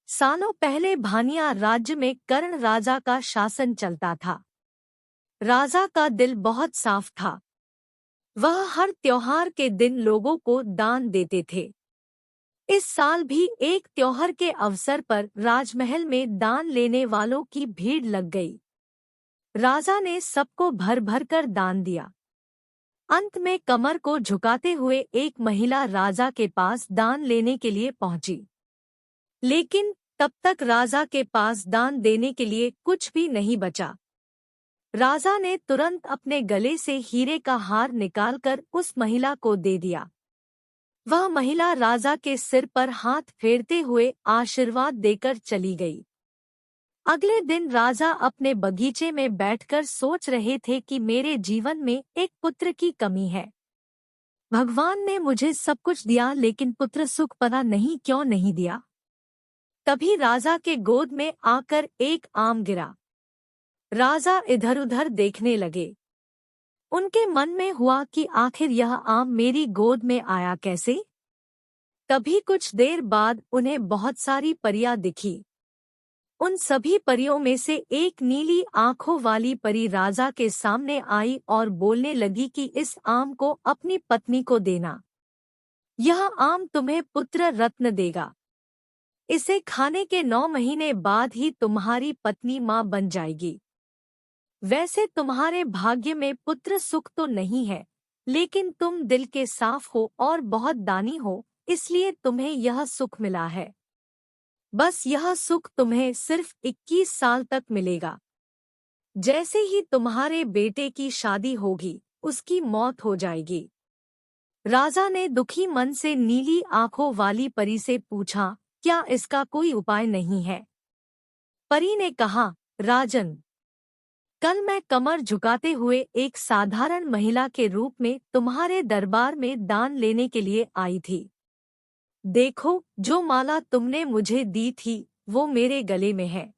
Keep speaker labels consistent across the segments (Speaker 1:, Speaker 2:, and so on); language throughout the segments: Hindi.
Speaker 1: सालों पहले भानिया राज्य में कर्ण राजा का शासन चलता था। राजा का दिल बहुत साफ था। वह हर त्योहार के दिन लोगों को दान देते थे। इस साल भी एक त्योहार के अवसर पर राजमहल में दान लेने वालों की भीड़ लग गई। राजा ने सबको भर भर कर दान दिया। अंत में कमर को झुकाते हुए एक महिला राजा के पास दान लेने के लिए पहुंची। लेकिन तब तक राजा के पास दान देने के लिए कुछ भी नहीं बचा। राजा ने तुरंत अपने गले से हीरे का हार निकालकर उस महिला को दे दिया। वह महिला राजा के सिर पर हाथ फेरते हुए आशीर्वाद देकर चली गई। अगले दिन राजा अपने बगीचे में बैठकर सोच रहे थे कि मेरे जीवन में एक पुत्र की कमी है। भगवान ने मुझे सब कुछ दिया, लेकिन पुत्र सुख पता नहीं क्यों नहीं दिया। तभी राजा के गोद में आकर एक आम गिरा। राजा इधर उधर देखने लगे। उनके मन में हुआ कि आखिर यह आम मेरी गोद में आया कैसे? तभी कुछ देर बाद उन्हें बहुत सारी परियां दिखी। उन सभी परियों में से एक नीली आंखों वाली परी राजा के सामने आई और बोलने लगी कि इस आम को अपनी पत्नी को देना। यह आम तुम्हें पुत्र रत्न देगा। इसे खाने के 9 महीने बाद ही तुम्हारी पत्नी माँ बन जाएगी। वैसे तुम्हारे भाग्य में पुत्र सुख तो नहीं है, लेकिन तुम दिल के साफ हो और बहुत दानी हो, इसलिए तुम्हें यह सुख मिला है। बस यह सुख तुम्हें सिर्फ 21 साल तक मिलेगा। जैसे ही तुम्हारे बेटे की शादी होगी, उसकी मौत हो जाएगी। राजा ने दुखी मन से नीली आंखों वाली परी से पूछा, क्या इसका कोई उपाय नहीं है? परी ने कहा, राजन, कल मैं कमर झुकाते हुए एक साधारण महिला के रूप में तुम्हारे दरबार में दान लेने के लिए आई थी। देखो, जो माला तुमने मुझे दी थी, वो मेरे गले में है।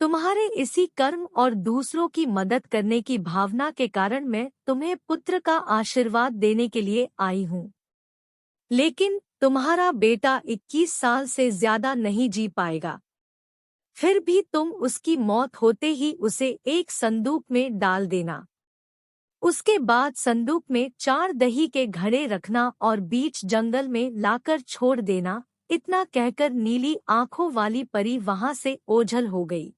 Speaker 1: तुम्हारे इसी कर्म और दूसरों की मदद करने की भावना के कारण मैं तुम्हें पुत्र का आशीर्वाद देने के लिए आई हूँ। लेकिन तुम्हारा बेटा 21 साल से ज्यादा नहीं जी पाएगा। फिर भी तुम उसकी मौत होते ही उसे एक संदूक में डाल देना। उसके बाद संदूक में 4 दही के घड़े रखना और बीच जंगल में लाकर छोड़ देना। इतना कहकर नीली आंखों वाली परी वहां से ओझल हो गई।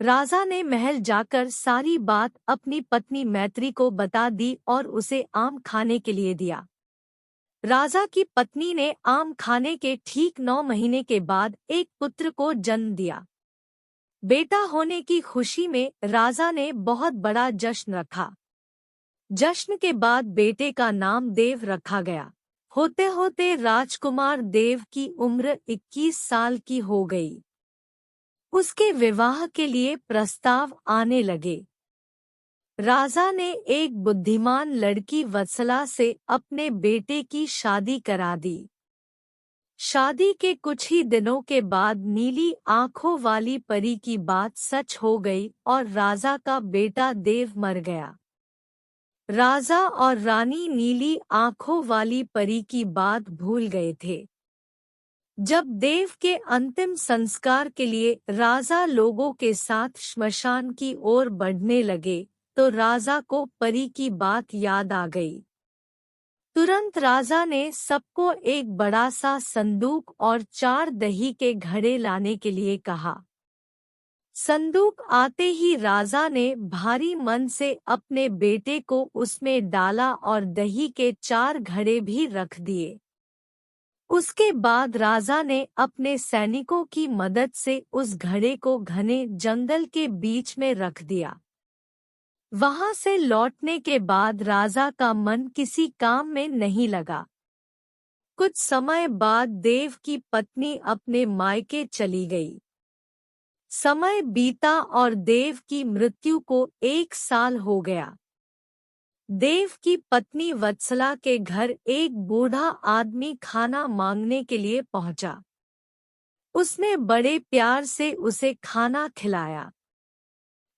Speaker 1: राजा ने महल जाकर सारी बात अपनी पत्नी मैत्री को बता दी और उसे आम खाने के लिए दिया। राजा की पत्नी ने आम खाने के ठीक 9 महीने के बाद एक पुत्र को जन्म दिया। बेटा होने की खुशी में राजा ने बहुत बड़ा जश्न रखा। जश्न के बाद बेटे का नाम देव रखा गया। होते होते राजकुमार देव की उम्र 21 साल की हो गई। उसके विवाह के लिए प्रस्ताव आने लगे। राजा ने एक बुद्धिमान लड़की वत्सला से अपने बेटे की शादी करा दी। शादी के कुछ ही दिनों के बाद नीली आंखों वाली परी की बात सच हो गई और राजा का बेटा देव मर गया। राजा और रानी नीली आंखों वाली परी की बात भूल गए थे। जब देव के अंतिम संस्कार के लिए राजा लोगों के साथ श्मशान की ओर बढ़ने लगे, तो राजा को परी की बात याद आ गई। तुरंत राजा ने सबको एक बड़ा सा संदूक और 4 दही के घड़े लाने के लिए कहा। संदूक आते ही राजा ने भारी मन से अपने बेटे को उसमें डाला और दही के 4 घड़े भी रख दिए। उसके बाद राजा ने अपने सैनिकों की मदद से उस घड़े को घने जंगल के बीच में रख दिया। वहां से लौटने के बाद राजा का मन किसी काम में नहीं लगा। कुछ समय बाद देव की पत्नी अपने मायके चली गई। समय बीता और देव की मृत्यु को 1 साल हो गया। देव की पत्नी वत्सला के घर एक बूढ़ा आदमी खाना मांगने के लिए पहुंचा। उसने बड़े प्यार से उसे खाना खिलाया।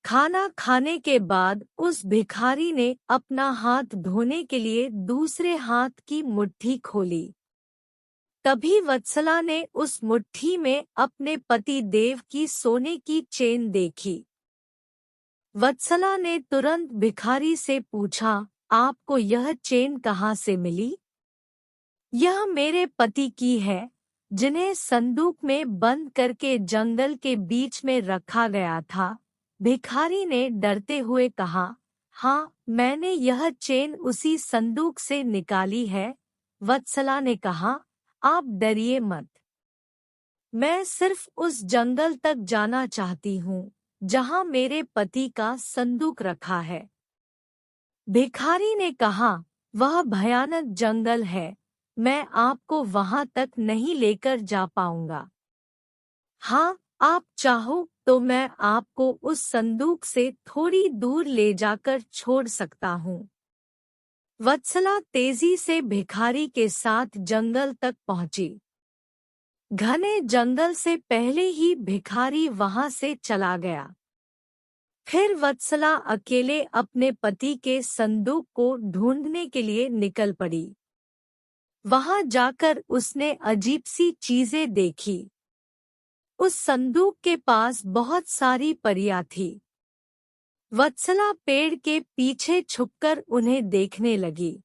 Speaker 1: खाना खाने के बाद उस भिखारी ने अपना हाथ धोने के लिए दूसरे हाथ की मुट्ठी खोली। तभी वत्सला ने उस मुट्ठी में अपने पति देव की सोने की चेन देखी। वत्सला ने तुरंत भिखारी से पूछा, आपको यह चेन कहाँ से मिली? यह मेरे पति की है, जिन्हें संदूक में बंद करके जंगल के बीच में रखा गया था। भिखारी ने डरते हुए कहा, हाँ, मैंने यह चेन उसी संदूक से निकाली है। वत्सला ने कहा, आप डरिए मत। मैं सिर्फ उस जंगल तक जाना चाहती हूँ, जहाँ मेरे पति का संदूक रखा है। भिखारी ने कहा, वह भयानक जंगल है, मैं आपको वहां तक नहीं लेकर जा पाऊंगा। हाँ, आप चाहो तो मैं आपको उस संदूक से थोड़ी दूर ले जाकर छोड़ सकता हूँ। वत्सला तेजी से भिखारी के साथ जंगल तक पहुंची। घने जंगल से पहले ही भिखारी वहां से चला गया। फिर वत्सला अकेले अपने पति के संदूक को ढूंढने के लिए निकल पड़ी। वहां जाकर उसने अजीब सी चीजें देखी। उस संदूक के पास बहुत सारी परियां थी। वत्सला पेड़ के पीछे छुपकर उन्हें देखने लगी।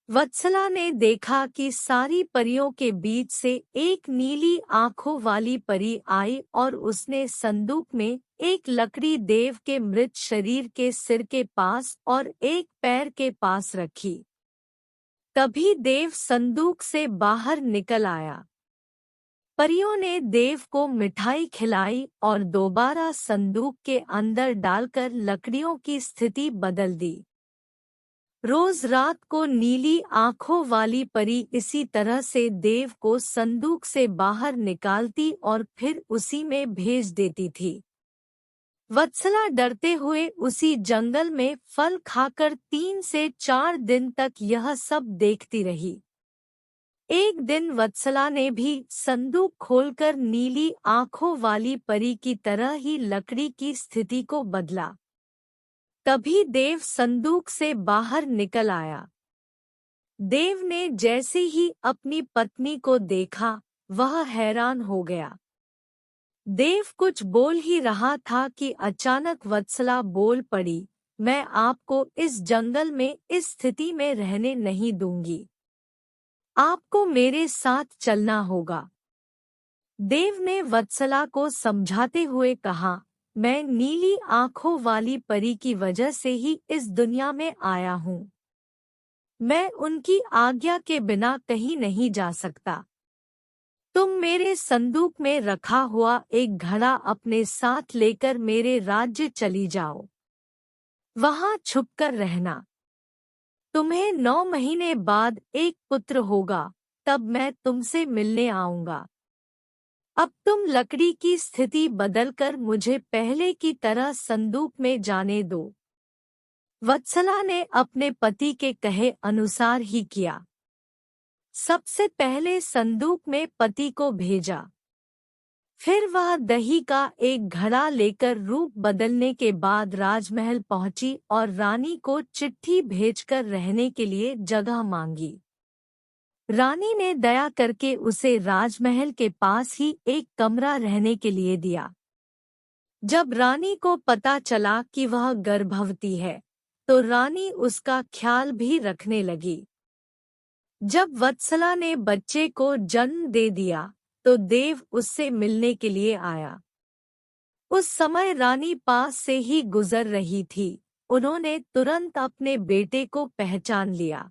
Speaker 1: वत्सला ने देखा कि सारी परियों के बीच से एक नीली आंखों वाली परी आई और उसने संदूक में एक लकड़ी देव के मृत शरीर के सिर के पास और एक पैर के पास रखी। तभी देव संदूक से बाहर निकल आया। परियों ने देव को मिठाई खिलाई और दोबारा संदूक के अंदर डालकर लकड़ियों की स्थिति बदल दी। रोज रात को नीली आंखों वाली परी इसी तरह से देव को संदूक से बाहर निकालती और फिर उसी में भेज देती थी। वत्सला डरते हुए उसी जंगल में फल खाकर 3 से 4 दिन तक यह सब देखती रही। एक दिन वत्सला ने भी संदूक खोलकर नीली आंखों वाली परी की तरह ही लकड़ी की स्थिति को बदला। तभी देव संदूक से बाहर निकल आया। देव ने जैसे ही अपनी पत्नी को देखा, वह हैरान हो गया। देव कुछ बोल ही रहा था कि अचानक वत्सला बोल पड़ी, मैं आपको इस जंगल में इस स्थिति में रहने नहीं दूंगी। आपको मेरे साथ चलना होगा। देव ने वत्सला को समझाते हुए कहा, मैं नीली आंखों वाली परी की वजह से ही इस दुनिया में आया हूँ। मैं उनकी आज्ञा के बिना कहीं नहीं जा सकता। तुम मेरे संदूक में रखा हुआ एक घड़ा अपने साथ लेकर मेरे राज्य चली जाओ। वहां छुपकर रहना। तुम्हें 9 महीने बाद एक पुत्र होगा, तब मैं तुमसे मिलने आऊंगा। अब तुम लकड़ी की स्थिति बदलकर मुझे पहले की तरह संदूक में जाने दो। वत्सला ने अपने पति के कहे अनुसार ही किया। सबसे पहले संदूक में पति को भेजा। फिर वह दही का एक घड़ा लेकर रूप बदलने के बाद राजमहल पहुंची और रानी को चिट्ठी भेजकर रहने के लिए जगह मांगी। रानी ने दया करके उसे राजमहल के पास ही एक कमरा रहने के लिए दिया। जब रानी को पता चला कि वह गर्भवती है, तो रानी उसका ख्याल भी रखने लगी। जब वत्सला ने बच्चे को जन्म दे दिया, तो देव उससे मिलने के लिए आया। उस समय रानी पास से ही गुजर रही थी। उन्होंने तुरंत अपने बेटे को पहचान लिया।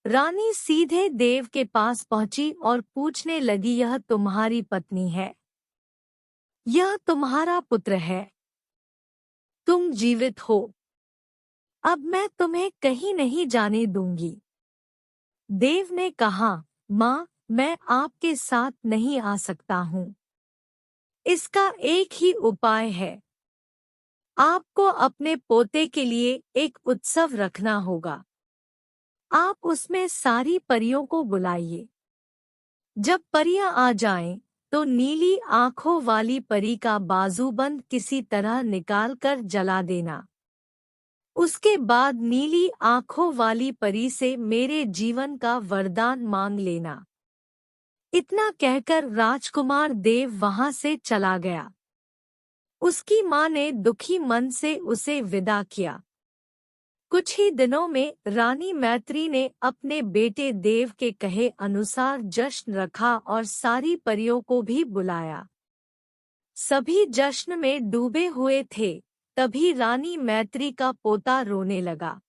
Speaker 1: रानी सीधे देव के पास पहुंची और पूछने लगी, यह तुम्हारी पत्नी है? यह तुम्हारा पुत्र है? तुम जीवित हो? अब मैं तुम्हें कहीं नहीं जाने दूंगी। देव ने कहा, माँ, मैं आपके साथ नहीं आ सकता हूँ। इसका एक ही उपाय है। आपको अपने पोते के लिए एक उत्सव रखना होगा। आप उसमें सारी परियों को बुलाइए। जब परियां आ जाएं, तो नीली आंखों वाली परी का बाजूबंद किसी तरह निकालकर जला देना। उसके बाद नीली आंखों वाली परी से मेरे जीवन का वरदान मांग लेना। इतना कहकर राजकुमार देव वहां से चला गया। उसकी माँ ने दुखी मन से उसे विदा किया। कुछ ही दिनों में रानी मैत्री ने अपने बेटे देव के कहे अनुसार जश्न रखा और सारी परियों को भी बुलाया। सभी जश्न में डूबे हुए थे। तभी रानी मैत्री का पोता रोने लगा।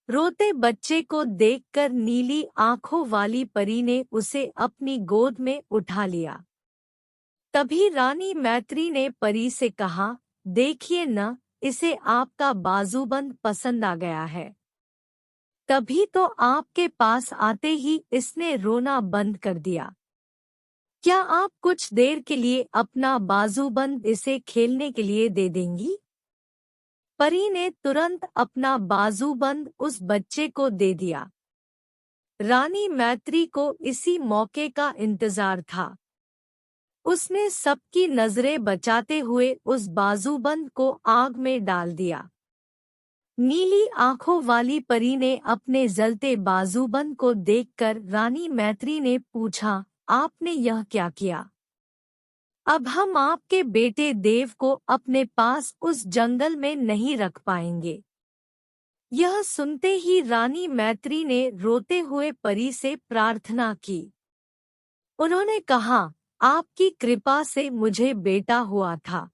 Speaker 1: रोते बच्चे को देखकर नीली आंखों वाली परी ने उसे अपनी गोद में उठा लिया। तभी रानी मैत्री ने परी से कहा, देखिए न, इसे आपका बाजूबंद पसंद आ गया है। तभी तो आपके पास आते ही इसने रोना बंद कर दिया। क्या आप कुछ देर के लिए अपना बाजूबंद इसे खेलने के लिए दे देंगी? परी ने तुरंत अपना बाजूबंद उस बच्चे को दे दिया। रानी मैत्री को इसी मौके का इंतजार था। उसने सबकी नजरें बचाते हुए उस बाजूबंद को आग में डाल दिया। नीली आंखों वाली परी ने अपने जलते बाजूबंद को देखकर रानी मैत्री ने पूछा, आपने यह क्या किया? अब हम आपके बेटे देव को अपने पास उस जंगल में नहीं रख पाएंगे। यह सुनते ही रानी मैत्री ने रोते हुए परी से प्रार्थना की। उन्होंने कहा, आपकी कृपा से मुझे बेटा हुआ था।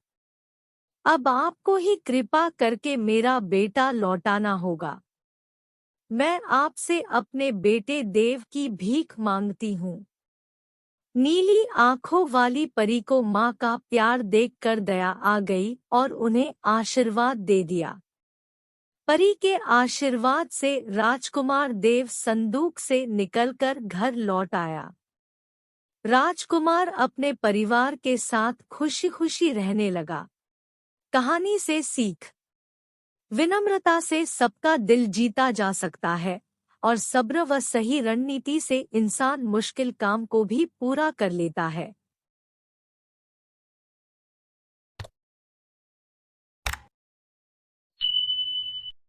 Speaker 1: अब आपको ही कृपा करके मेरा बेटा लौटाना होगा। मैं आपसे अपने बेटे देव की भीख मांगती हूँ। नीली आंखों वाली परी को माँ का प्यार देखकर दया आ गई और उन्हें आशीर्वाद दे दिया। परी के आशीर्वाद से राजकुमार देव संदूक से निकलकर घर लौट आया। राजकुमार अपने परिवार के साथ खुशी खुशी रहने लगा। कहानी से सीख: विनम्रता से सबका दिल जीता जा सकता है और सब्र व सही रणनीति से इंसान मुश्किल काम को भी पूरा कर लेता है।